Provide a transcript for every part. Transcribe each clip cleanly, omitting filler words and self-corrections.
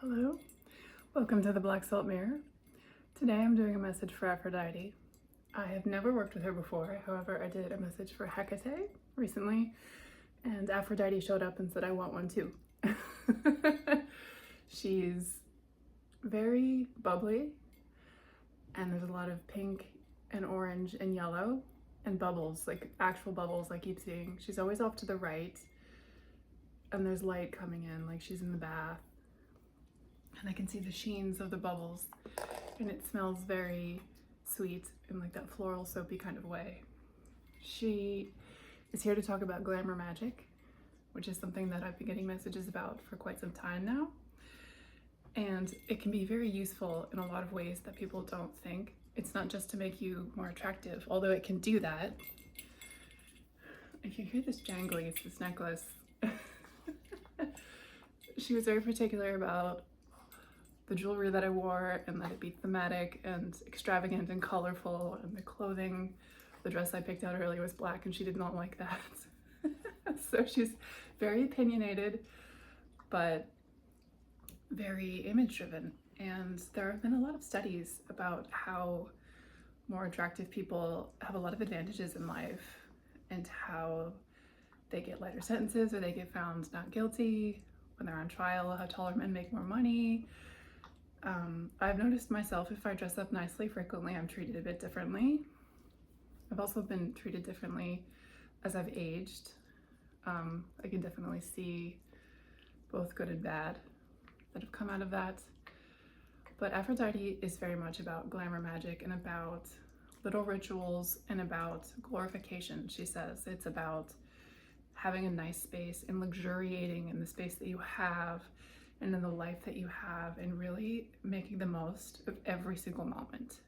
Hello, welcome to the Black Salt Mirror. Today I'm doing a message for Aphrodite. I have never worked with her before, however I did a message for Hecate recently, and Aphrodite showed up and said I want one too. She's very bubbly, and there's a lot of pink and orange and yellow and bubbles, like actual bubbles I keep seeing. She's always off to the right, and there's light coming in, like she's in the bath. And I can see the sheens of the bubbles, and it smells very sweet in like that floral soapy kind of way. She is here to talk about glamour magic, which is something that I've been getting messages about for quite some time now. And it can be very useful in a lot of ways that people don't think. It's not just to make you more attractive, although it can do that. If you hear this jangling, it's this necklace. She was very particular about the jewelry that I wore and that it be thematic and extravagant and colorful, and the clothing. The dress I picked out earlier was black and she did not like that. So she's very opinionated, but very image driven. And there have been a lot of studies about how more attractive people have a lot of advantages in life and how they get lighter sentences or they get found not guilty when they're on trial, how taller men make more money. I've noticed myself, if I dress up nicely, frequently I'm treated a bit differently. I've also been treated differently as I've aged. I can definitely see both good and bad that have come out of that. But Aphrodite is very much about glamour magic and about little rituals and about glorification, she says. It's about having a nice space and luxuriating in the space that you have and in the life that you have, and really making the most of every single moment.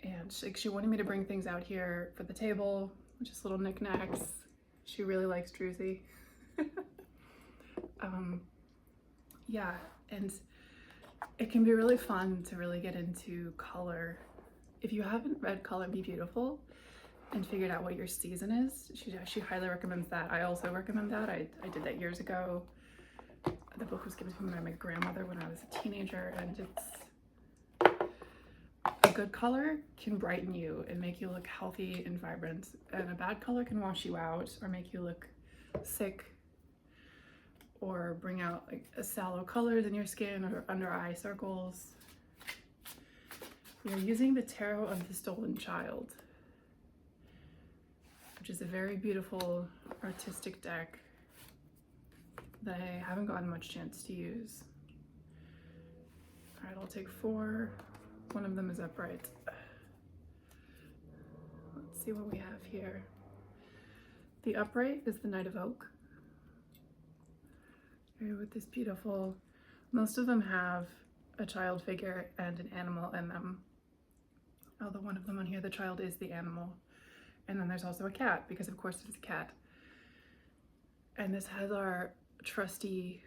And she wanted me to bring things out here for the table, just little knickknacks. She really likes Druzy. Yeah, and it can be really fun to really get into color. If you haven't read Color Be Beautiful and figured out what your season is, she highly recommends that. I also recommend that. I did that years ago. The book was given to me by my grandmother when I was a teenager, and it's a good color can brighten you and make you look healthy and vibrant, and a bad color can wash you out or make you look sick or bring out like sallow colors in your skin or under eye circles. We are using the Tarot of the Stolen Child, which is a very beautiful artistic deck that I haven't gotten much chance to use. All right, I'll take 4. One of them is upright. Let's see what we have here. The upright is the Knight of Oak. Here with this beautiful, most of them have a child figure and an animal in them. Although one of them on here, the child is the animal. And then there's also a cat, because of course it's a cat. And this has our trusty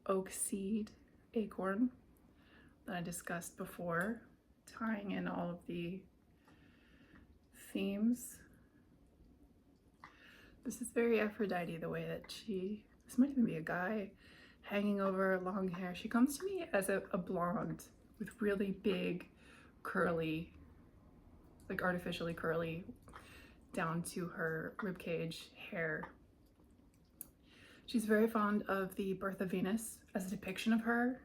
oak seed acorn that I discussed before, tying in all of the themes. This is very Aphrodite, the way that this might even be a guy hanging over long hair. She comes to me as a blonde with really big curly, like artificially curly down to her ribcage hair. She's very fond of the Birth of Venus as a depiction of her.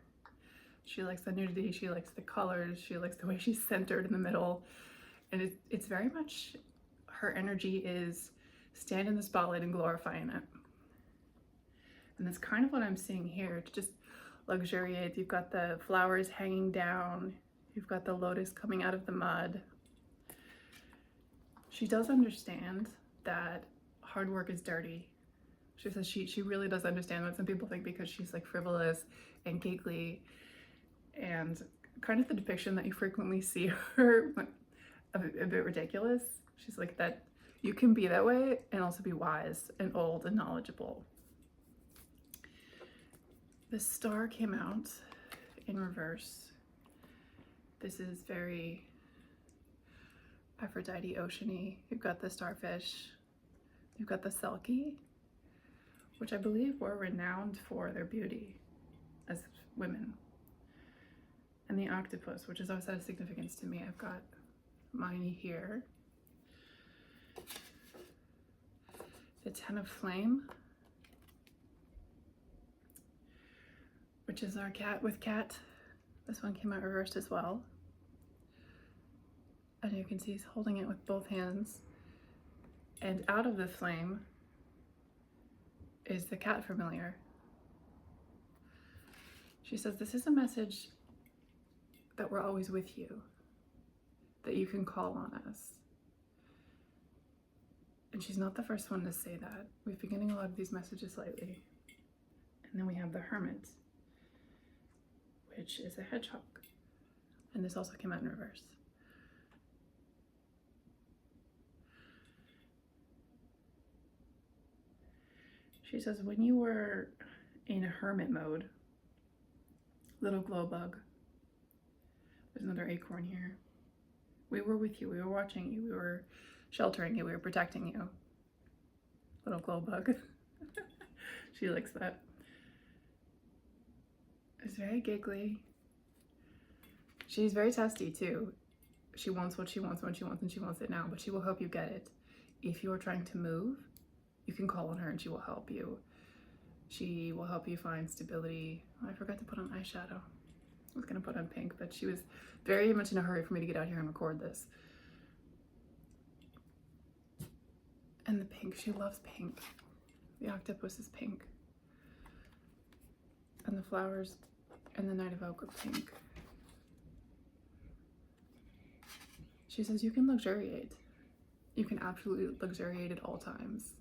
She likes the nudity, she likes the colors, she likes the way she's centered in the middle. And it's very much, her energy is stand in the spotlight and glorifying it. And that's kind of what I'm seeing here, to just luxuriate. You've got the flowers hanging down, you've got the lotus coming out of the mud. She does understand that hard work is dirty. She says she really does understand what some people think, because she's like frivolous and giggly, and kind of the depiction that you frequently see her a bit ridiculous. She's like that you can be that way and also be wise and old and knowledgeable. The star came out in reverse. This is very Aphrodite ocean-y. You've got the starfish, you've got the selkie, which I believe were renowned for their beauty. as women. And the octopus, which has always had a significance to me. I've got mine here. The Ten of Flame, which is our cat with cat. This one came out reversed as well. And you can see he's holding it with both hands. And out of the flame is the cat familiar. She says, this is a message that we're always with you, that you can call on us. And she's not the first one to say that. We've been getting a lot of these messages lately. And then we have the Hermit, which is a hedgehog. And this also came out in reverse. She says, when you were in a hermit mode, little glow bug, there's another acorn here. We were with you, we were watching you, we were sheltering you, we were protecting you. Little glow bug. She likes that. It's very giggly. She's very testy too. She wants what she wants when she wants, and she wants it now, but she will help you get it. If you are trying to move, you can call on her and she will help you. She will help you find stability. Oh, I forgot to put on eyeshadow. I was gonna put on pink, but she was very much in a hurry for me to get out here and record this. And the pink, she loves pink. The octopus is pink. And the flowers and the Knight of Oak are pink. She says you can luxuriate. You can absolutely luxuriate at all times.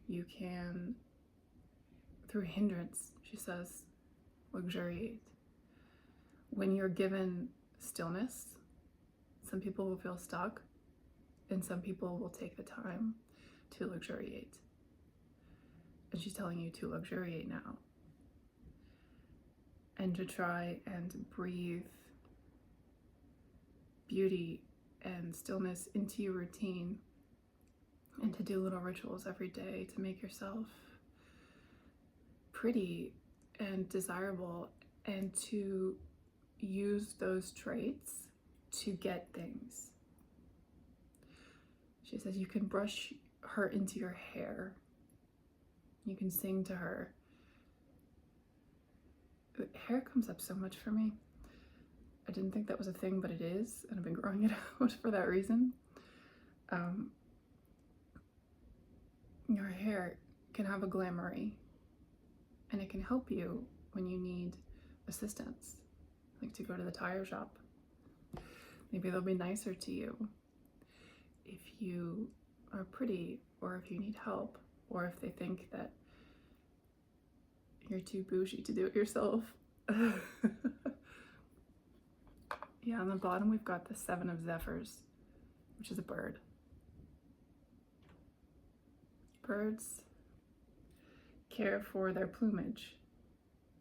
You can, through hindrance, she says, luxuriate. When you're given stillness, some people will feel stuck, and some people will take the time to luxuriate. And she's telling you to luxuriate now. And to try and breathe beauty and stillness into your routine, and to do little rituals every day to make yourself pretty and desirable, and to use those traits to get things. She says you can brush her into your hair. You can sing to her. Hair comes up so much for me. I didn't think that was a thing, but it is, and I've been growing it out for that reason. Your hair can have a glamoury, and it can help you when you need assistance, like to go to the tire shop. Maybe they'll be nicer to you if you are pretty, or if you need help, or if they think that you're too bougie to do it yourself. Yeah, on the bottom we've got the Seven of Zephyrs, which is a bird. Birds care for their plumage,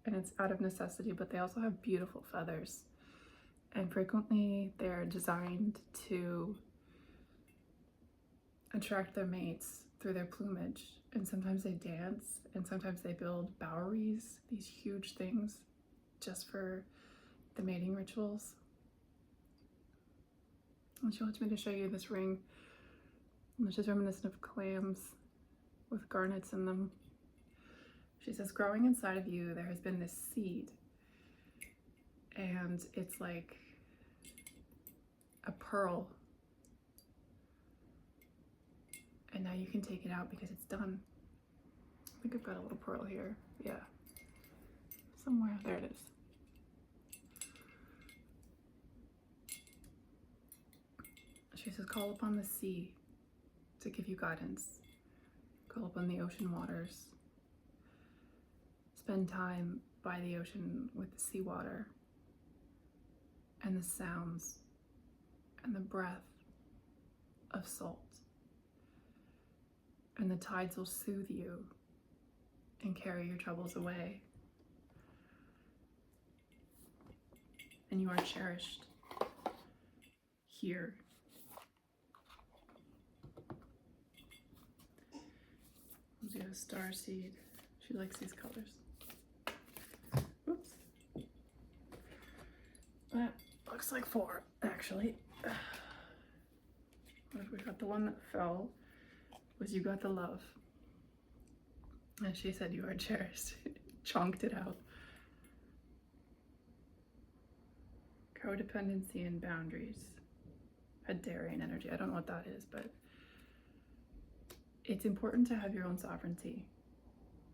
and it's out of necessity, but they also have beautiful feathers. And frequently they're designed to attract their mates through their plumage. And sometimes they dance, and sometimes they build boweries, these huge things, just for the mating rituals. And she wants me to show you this ring, which is reminiscent of clams with garnets in them. She says, growing inside of you, there has been this seed, and it's like a pearl. And now you can take it out because it's done. I think I've got a little pearl here. Yeah. Somewhere. There it is. She says, call upon the sea to give you guidance. Call upon the ocean waters. Spend time by the ocean with the seawater and the sounds and the breath of salt. And the tides will soothe you and carry your troubles away. And you are cherished here. We'll do a star seed. She likes these colors. Oops. That looks like 4, actually. What if we got the one that fell? Was you got the love. And she said you are cherished. Chonked it out. Codependency and boundaries. Hadarian energy. I don't know what that is, but it's important to have your own sovereignty.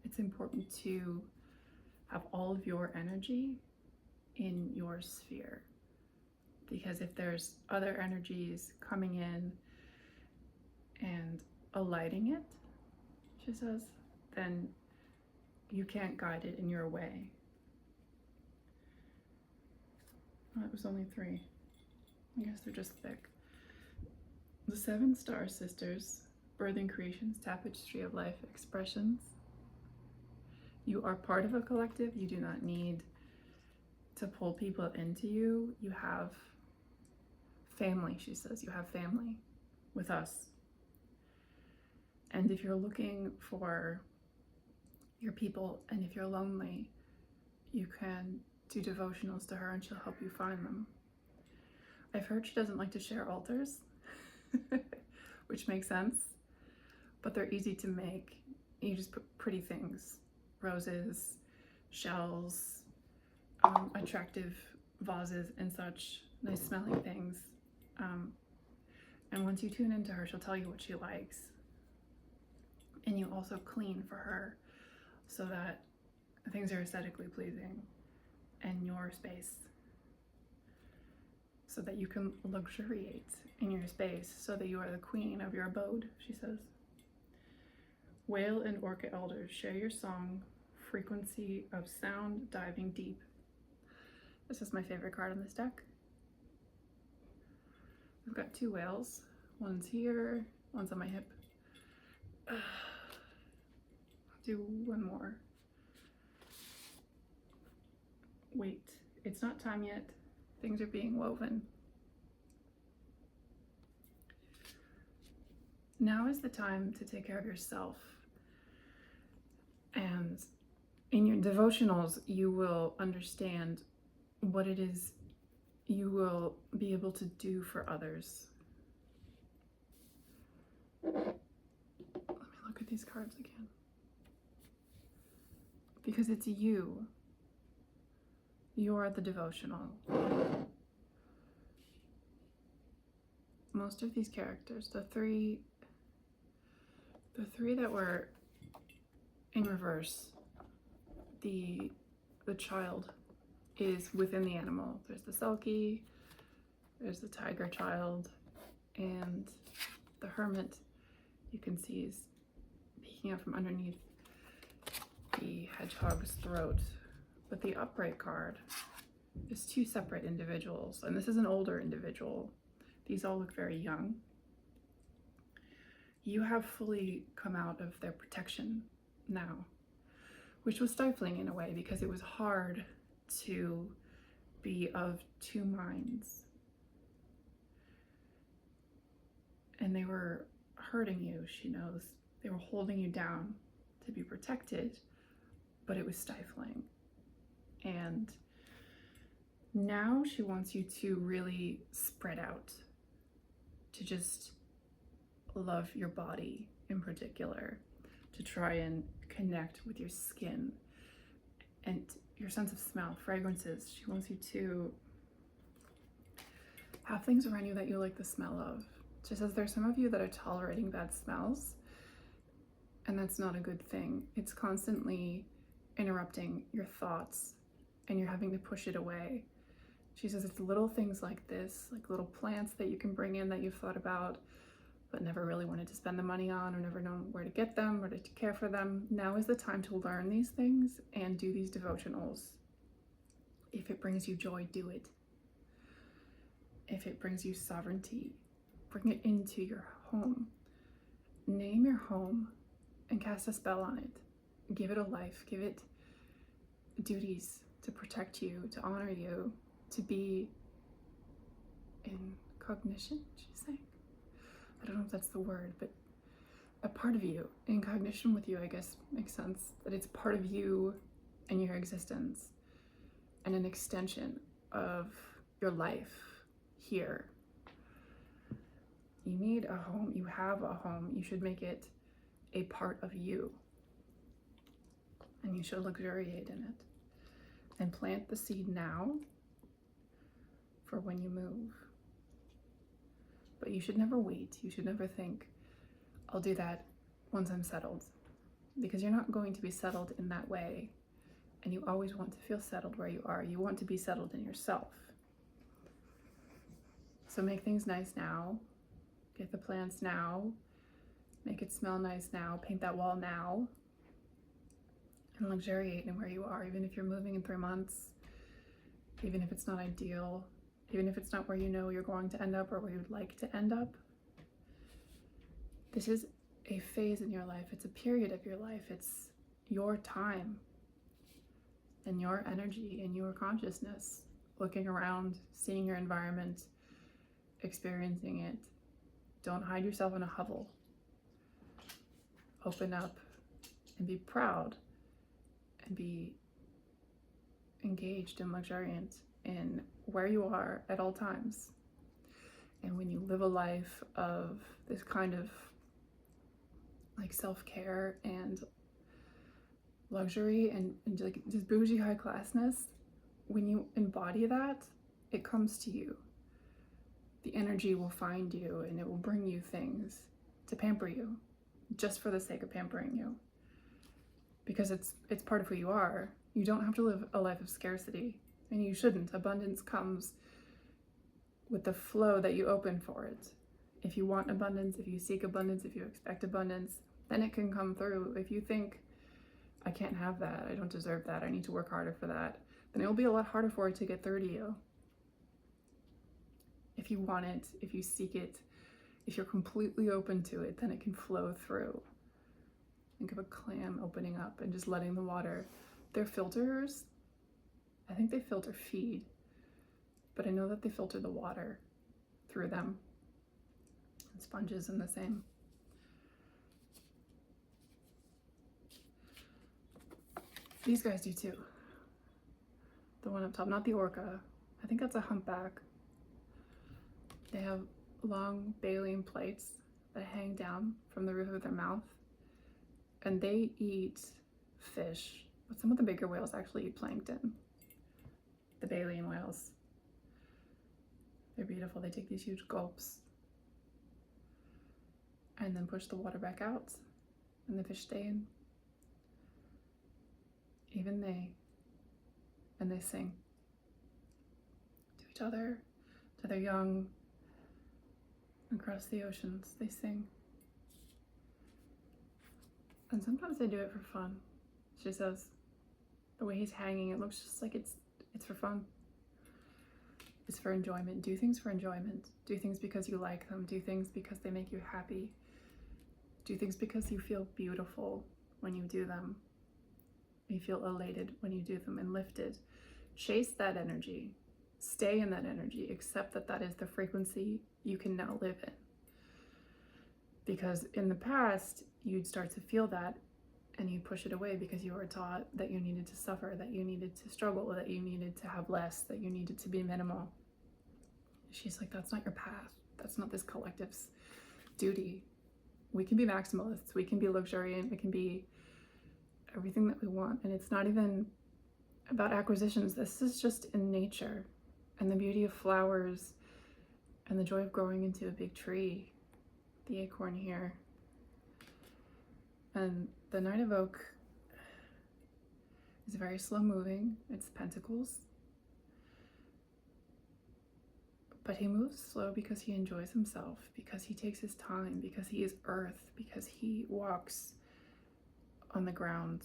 It's important to have all of your energy in your sphere. Because if there's other energies coming in and alighting it, she says, then you can't guide it in your way. Oh, it was only 3. I guess they're just thick. The 7 star sisters, birthing creations, tapestry of life expressions. You are part of a collective. You do not need to pull people into you. You have family, she says. You have family with us. And if you're looking for your people, and if you're lonely, you can do devotionals to her and she'll help you find them. I've heard she doesn't like to share altars, which makes sense, but they're easy to make. You just put pretty things, roses, shells, attractive vases and such, nice smelling things. And once you tune into her, she'll tell you what she likes. And you also clean for her so that things are aesthetically pleasing in your space, so that you can luxuriate in your space, so that you are the queen of your abode, she says. Whale and orca elders, share your song, frequency of sound, diving deep. This is my favorite card on this deck. I've got 2 whales. One's here, one's on my hip. Do one more. Wait, it's not time yet. Things are being woven. Now is the time to take care of yourself. And in your devotionals, you will understand what it is you will be able to do for others. Let me look at these cards again. Because it's you. You're the devotional. Most of these characters, the three that were in reverse, the child is within the animal. There's the Selkie, there's the tiger child, and the hermit you can see is peeking out from underneath the hedgehog's throat. But the upright card is 2 separate individuals, and this is an older individual. These all look very young. You have fully come out of their protection now, which was stifling in a way because it was hard to be of 2 minds. And they were hurting you, she knows. They were holding you down to be protected, but it was stifling. And now she wants you to really spread out, to just love your body in particular, to try and connect with your skin and your sense of smell, fragrances. She wants you to have things around you that you like the smell of. She says there's some of you that are tolerating bad smells, and that's not a good thing. It's constantly interrupting your thoughts and you're having to push it away. She says it's little things like this, like little plants that you can bring in that you've thought about but never really wanted to spend the money on, or never known where to get them or to care for them. Now is the time to learn these things and do these devotionals. If it brings you joy, do it. If it brings you sovereignty, bring it into your home. Name your home and cast a spell on it. Give it a life, give it duties to protect you, to honor you, to be in cognition, she's saying. I don't know if that's the word, but a part of you, in cognition with you, I guess makes sense, that it's part of you and your existence and an extension of your life here. You need a home. You have a home. You should make it a part of you. And you should luxuriate in it. And plant the seed now for when you move. But you should never wait. You should never think, I'll do that once I'm settled. Because you're not going to be settled in that way. And you always want to feel settled where you are. You want to be settled in yourself. So make things nice now. Get the plants now. Make it smell nice now. Paint that wall now. And luxuriate in where you are, even if you're moving in 3 months, even if it's not ideal, even if it's not where you know you're going to end up or where you'd like to end up. This is a phase in your life. It's a period of your life. It's your time and your energy and your consciousness, looking around, seeing your environment, experiencing it. Don't hide yourself in a hovel. Open up and be proud and be engaged and luxuriant in where you are at all times. And when you live a life of this kind of like self-care and luxury and like just bougie high classness, when you embody that, it comes to you. The energy will find you and it will bring you things to pamper you, just for the sake of pampering you. Because it's part of who you are. You don't have to live a life of scarcity, and you shouldn't. Abundance comes with the flow that you open for it. If you want abundance, if you seek abundance, if you expect abundance, then it can come through. If you think, I can't have that, I don't deserve that, I need to work harder for that, then it will be a lot harder for it to get through to you. If you want it, if you seek it, if you're completely open to it, then it can flow through. Think of a clam opening up and just letting the water. Their filters, I think they filter feed, but I know that they filter the water through them. And sponges and the same. These guys do too. The one up top, not the orca. I think that's a humpback. They have long baleen plates that hang down from the roof of their mouth. And they eat fish, but some of the bigger whales actually eat plankton. The baleen whales. They're beautiful. They take these huge gulps and then push the water back out, and the fish stay in. Even they. And they sing to each other, to their young, across the oceans. They sing. And sometimes they do it for fun. She says, the way he's hanging, it looks just like it's for fun. It's for enjoyment. Do things for enjoyment. Do things because you like them. Do things because they make you happy. Do things because you feel beautiful when you do them. You feel elated when you do them and lifted. Chase that energy. Stay in that energy. Accept that that is the frequency you can now live in. Because in the past, you'd start to feel that and you'd push it away because you were taught that you needed to suffer, that you needed to struggle, that you needed to have less, that you needed to be minimal. She's like, that's not your path. That's not this collective's duty. We can be maximalists. We can be luxuriant. We can be everything that we want. And it's not even about acquisitions. This is just in nature and the beauty of flowers and the joy of growing into a big tree. The acorn here. And the Knight of Oak is very slow moving. It's pentacles. But he moves slow because he enjoys himself, because he takes his time, because he is earth, because he walks on the ground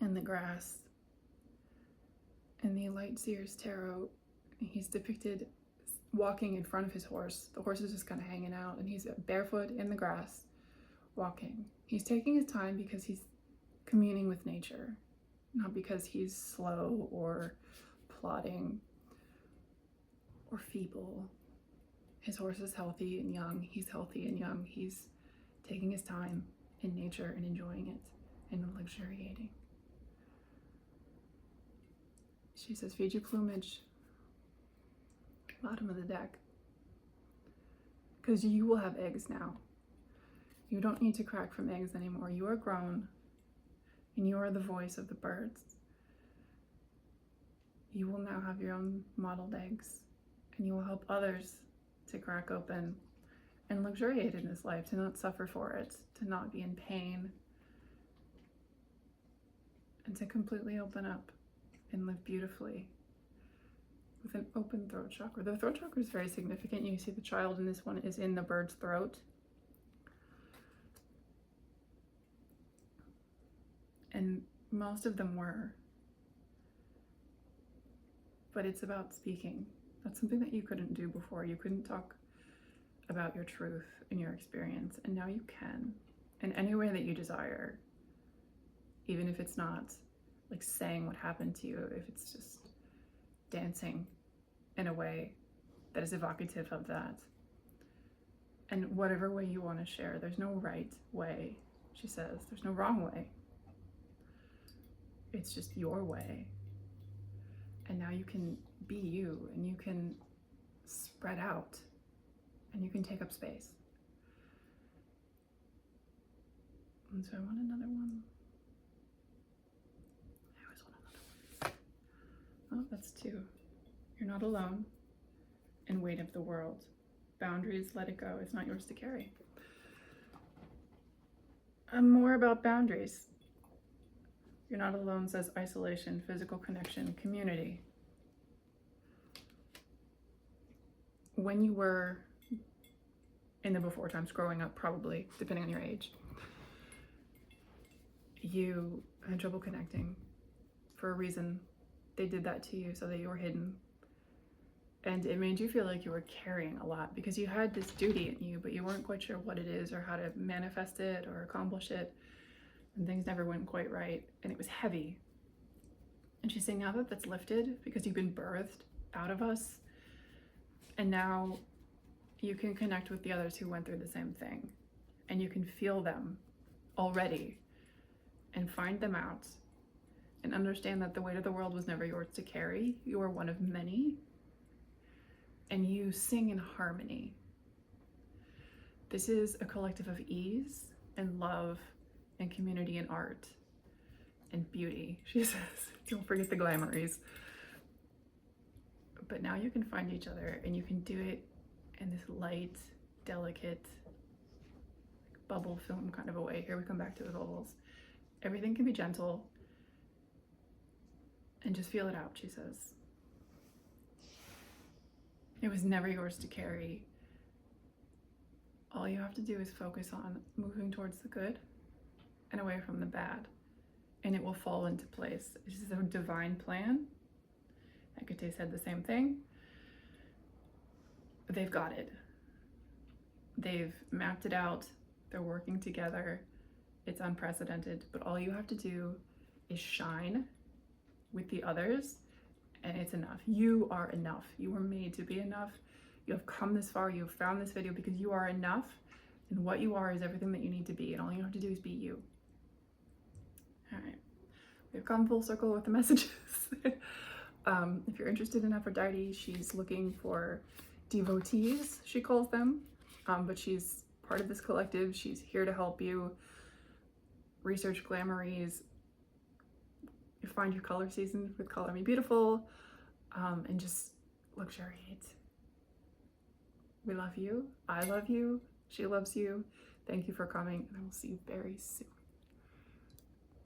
and the grass. In the Light Seer's Tarot, he's depicted walking in front of his horse. The horse is just kind of hanging out and he's barefoot in the grass walking. He's taking his time because he's communing with nature, not because he's slow or plodding or feeble. His horse is healthy and young. He's healthy and young. He's taking his time in nature and enjoying it and luxuriating. She says, feed your plumage. bottom of the deck. Because you will have eggs now. You don't need to crack from eggs anymore. You are grown, and you are the voice of the birds. You will now have your own modeled eggs, and you will help others to crack open and luxuriate in this life, to not suffer for it, to not be in pain, and to completely open up and live beautifully with an open throat chakra. The throat chakra is very significant. You see the child in this one is in the bird's throat. And most of them were. But it's about speaking. That's something that you couldn't do before. You couldn't talk about your truth and your experience, and now you can, in any way that you desire, even if it's not like saying what happened to you, if it's just dancing in a way that is evocative of that. And whatever way you want to share, there's no right way, she says. There's no wrong way. It's just your way. And now you can be you, and you can spread out, and you can take up space. And so I want another one. I always want another one. Oh, that's 2. You're not alone in weight of the world. Boundaries, let it go. It's not yours to carry. More about boundaries. You're not alone says isolation, physical connection, community. When you were in the before times, growing up probably, depending on your age, you had trouble connecting for a reason. They did that to you so that you were hidden. And it made you feel like you were carrying a lot because you had this duty in you, but you weren't quite sure what it is or how to manifest it or accomplish it. And things never went quite right, and it was heavy. And she's saying now that that's lifted because you've been birthed out of us, and now you can connect with the others who went through the same thing, and you can feel them already and find them out and understand that the weight of the world was never yours to carry. You are one of many, and you sing in harmony. This is a collective of ease and love and community and art and beauty, she says. Don't forget the glamories. But now you can find each other, and you can do it in this light, delicate, bubble film kind of a way. Here we come back to the bubbles. Everything can be gentle, and just feel it out, she says. It was never yours to carry. All you have to do is focus on moving towards the good and away from the bad, and it will fall into place. This is a divine plan. Hecate said the same thing. But they've got it. They've mapped it out. They're working together. It's unprecedented, but all you have to do is shine with the others, and it's enough. You are enough. You were made to be enough. You have come this far. You have found this video because you are enough, and what you are is everything that you need to be, and all you have to do is be you. All right, we've come full circle with the messages. If you're interested in Aphrodite, she's looking for devotees, she calls them, but she's part of this collective. She's here to help you research glamories, find your color season with Color Me Beautiful, and just luxuriate. We love you. I love you. She loves you. Thank you for coming, and I will see you very soon.